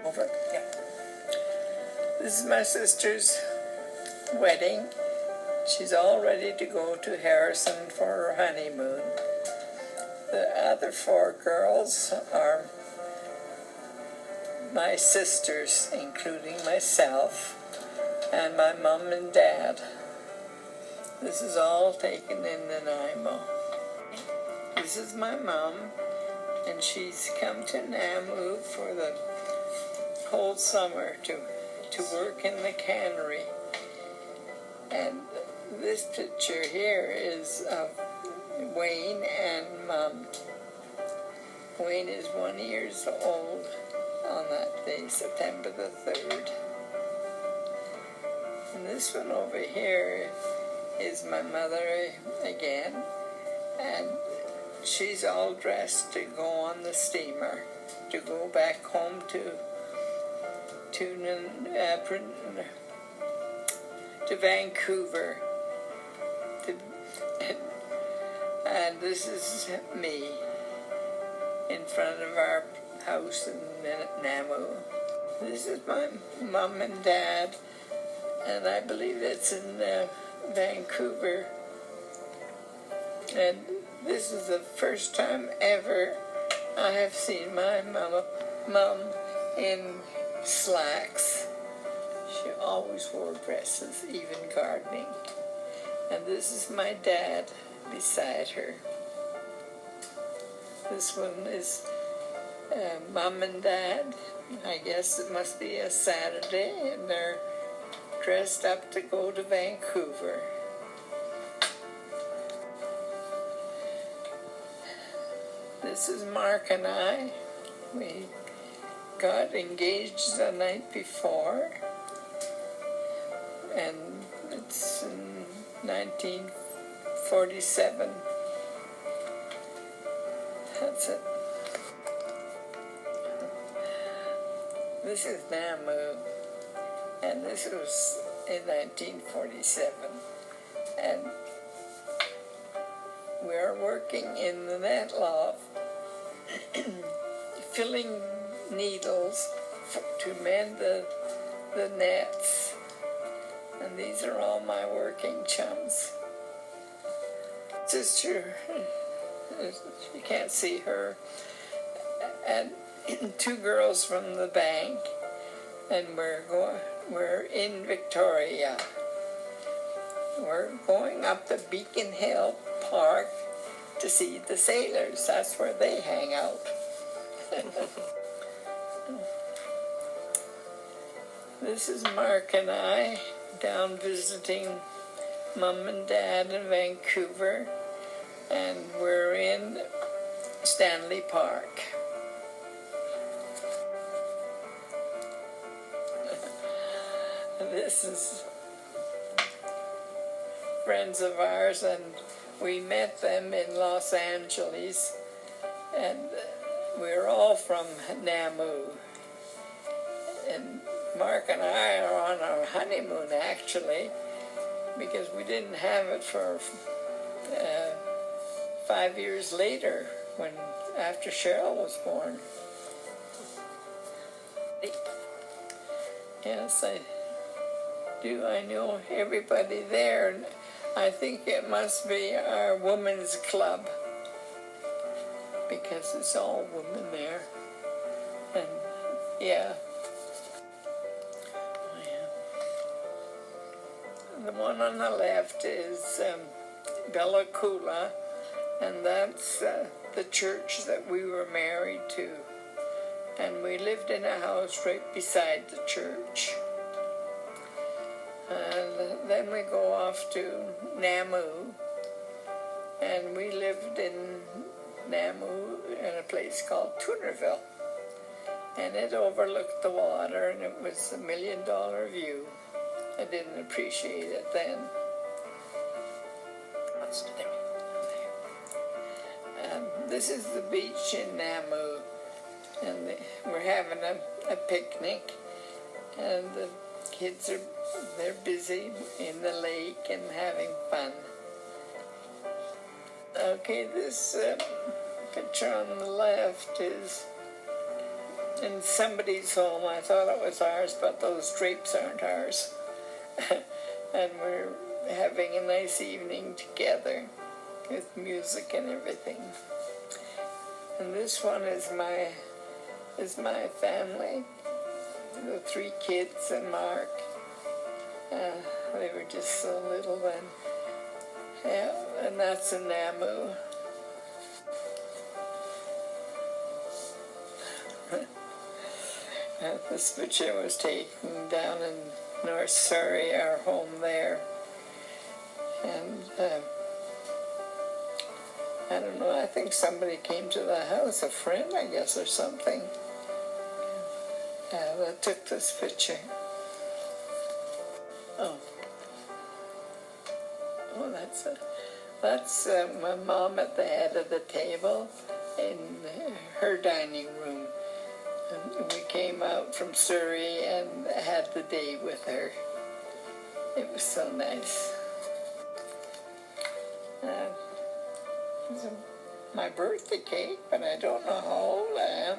Over. Yeah. This is my sister's wedding. She's all ready to go to Harrison for her honeymoon. The other 4 girls are my sisters, including myself, and my mom and dad. This is all taken in Nanaimo. This is my mom, and she's come to Namu for the whole summer to work in the cannery. And this picture here is of Wayne and Mom. Wayne is 1 year old on that day, September the 3rd. And this one over here is my mother again, and she's all dressed to go on the steamer, to go back home to Vancouver. And this is me in front of our house in Namu. This is my mom and dad, and I believe it's in Vancouver. And this is the first time ever I have seen my mom in slacks. She always wore dresses, even gardening. And this is my dad beside her. This one is Mom and Dad. I guess it must be a Saturday, and they're dressed up to go to Vancouver. This is Mark and I. We got engaged the night before, and it's in 1947. That's it. This is Namu, and this was in 1947. And we're working in the net loft, filling needles to mend the nets. And these are all my working chums. Sister, you can't see her, and 2 girls from the bank, and we're in Victoria. We're going up the Beacon Hill Park to see the sailors. That's where they hang out. This is Mark and I down visiting Mom and Dad in Vancouver, and we're in Stanley Park. This is friends of ours, and we met them in Los Angeles, and we're all from Namu. And Mark and I are on our honeymoon, actually, because we didn't have it for 5 years later, after Cheryle was born. Yes, I do. I know everybody there, and I think it must be our women's club, because it's all women there. And yeah. The one on the left is Bella Kula, and that's the church that we were married to. And we lived in a house right beside the church. And then we go off to Namu, and we lived in Namu in a place called Toonerville. And it overlooked the water, and it was $1 million view. I didn't appreciate it then. This is the beach in Namu, and we're having a picnic, and the kids they're busy in the lake and having fun. Okay, this picture on the left is in somebody's home. I thought it was ours, but those drapes aren't ours. And we're having a nice evening together with music and everything. And this one is my family, the 3 kids and Mark. They were just so little then. Yeah, and that's in Namu. This picture was taken down in North Surrey, our home there. And I don't know, I think somebody came to the house, a friend, I guess, or something, that took this picture. Oh, that's my mom at the head of the table in her dining room. And we came out from Surrey and had the day with her. It was so nice. It's my birthday cake, but I don't know how old I am.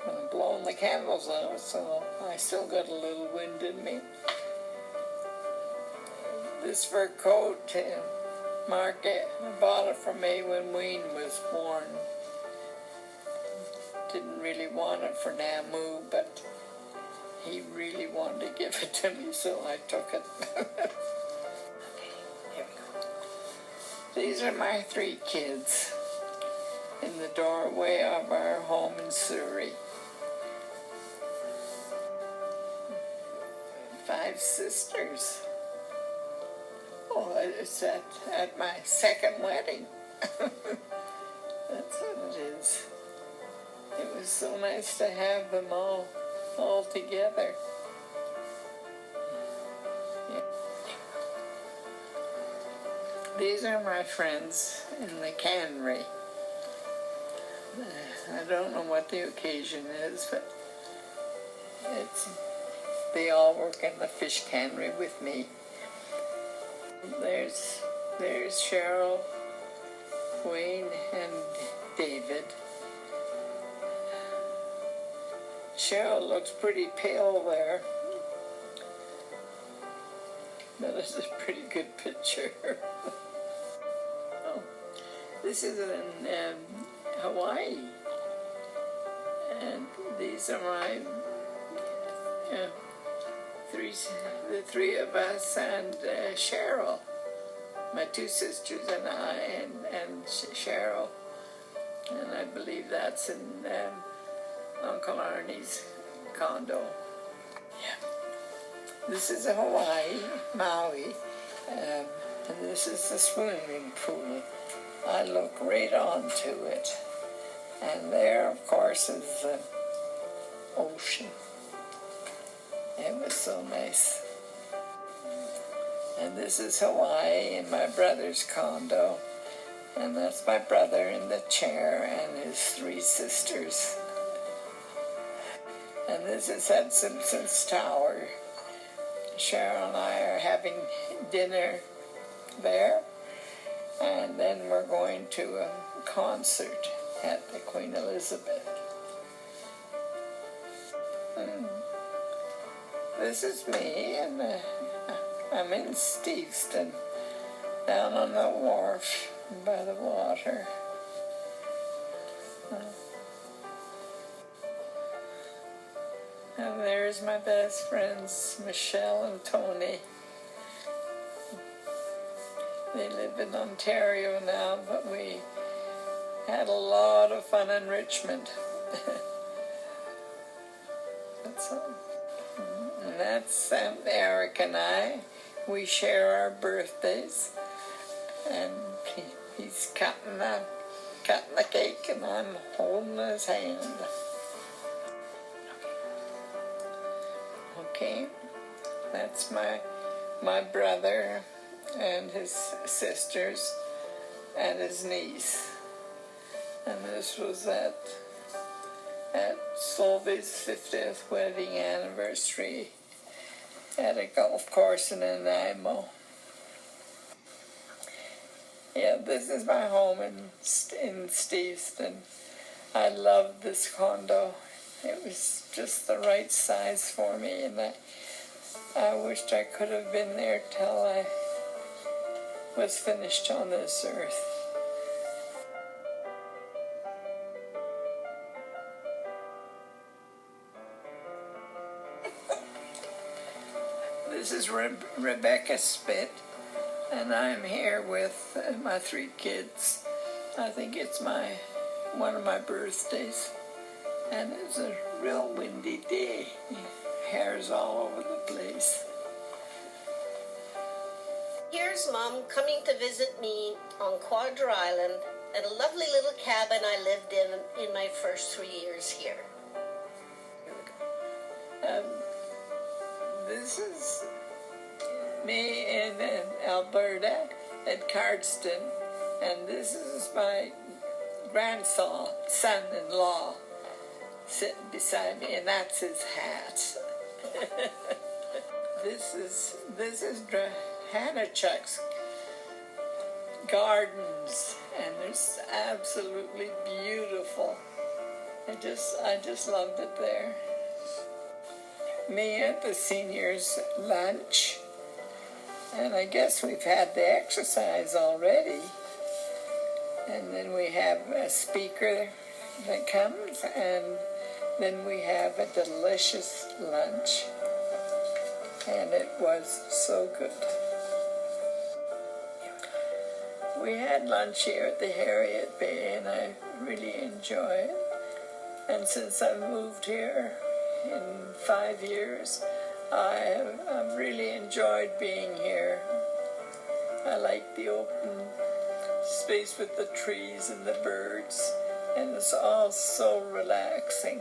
I'm blowing the candles out, so I still got a little wind in me. This fur coat, Mark bought it for me when Wayne was born. Didn't really want it for Namu, but he really wanted to give it to me, so I took it. Okay, here we go. These are my 3 kids in the doorway of our home in Surrey. 5 sisters. Oh, it's at my 2nd wedding. That's what it is. It was so nice to have them all together. Yeah. These are my friends in the cannery. I don't know what the occasion is, but they all work in the fish cannery with me. There's Cheryle, Wayne, and David. Cheryle looks pretty pale there, but it's a pretty good picture. Oh, this is in Hawaii, and these are my the 3 of us and Cheryle, my 2 sisters and I, and Cheryle, and I believe that's in Uncle Arnie's condo. Yeah. This is Hawaii, Maui, and this is the swimming pool. I look right onto it. And there, of course, is the ocean. It was so nice. And this is Hawaii in my brother's condo. And that's my brother in the chair and his 3 sisters. And this is at Simpson's Tower. Cheryle and I are having dinner there, and then we're going to a concert at the Queen Elizabeth. This is me, and I'm in Steveston, down on the wharf by the water. And there's my best friends, Michelle and Tony. They live in Ontario now, but we had a lot of fun in Richmond. And that's Eric and I. We share our birthdays, and he's cutting the cake, and I'm holding his hand. Okay, that's my brother and his sisters and his niece. And this was at Solvay's 50th wedding anniversary at a golf course in Nanaimo. Yeah, this is my home in Steveston. I loved this condo. It was just the right size for me, and I wished I could have been there till I was finished on this earth. This is Rebecca Spit, and I'm here with my 3 kids. I think it's one of my birthdays, and it's a real windy day. Hair's all over the place. Here's Mom coming to visit me on Quadra Island at a lovely little cabin I lived in my first 3 years here. This is me in Alberta at Cardston, and this is my son-in-law sitting beside me, and that's his hat. This is Hannachuk's gardens, and it's absolutely beautiful. I just loved it there. Me at the seniors' lunch, and I guess we've had the exercise already. And then we have a speaker that comes, and then we have a delicious lunch. And it was so good. We had lunch here at the Harriet Bay, and I really enjoy it. And since I've moved here in 5 years, I've really enjoyed being here. I like the open space with the trees and the birds, and it's all so relaxing.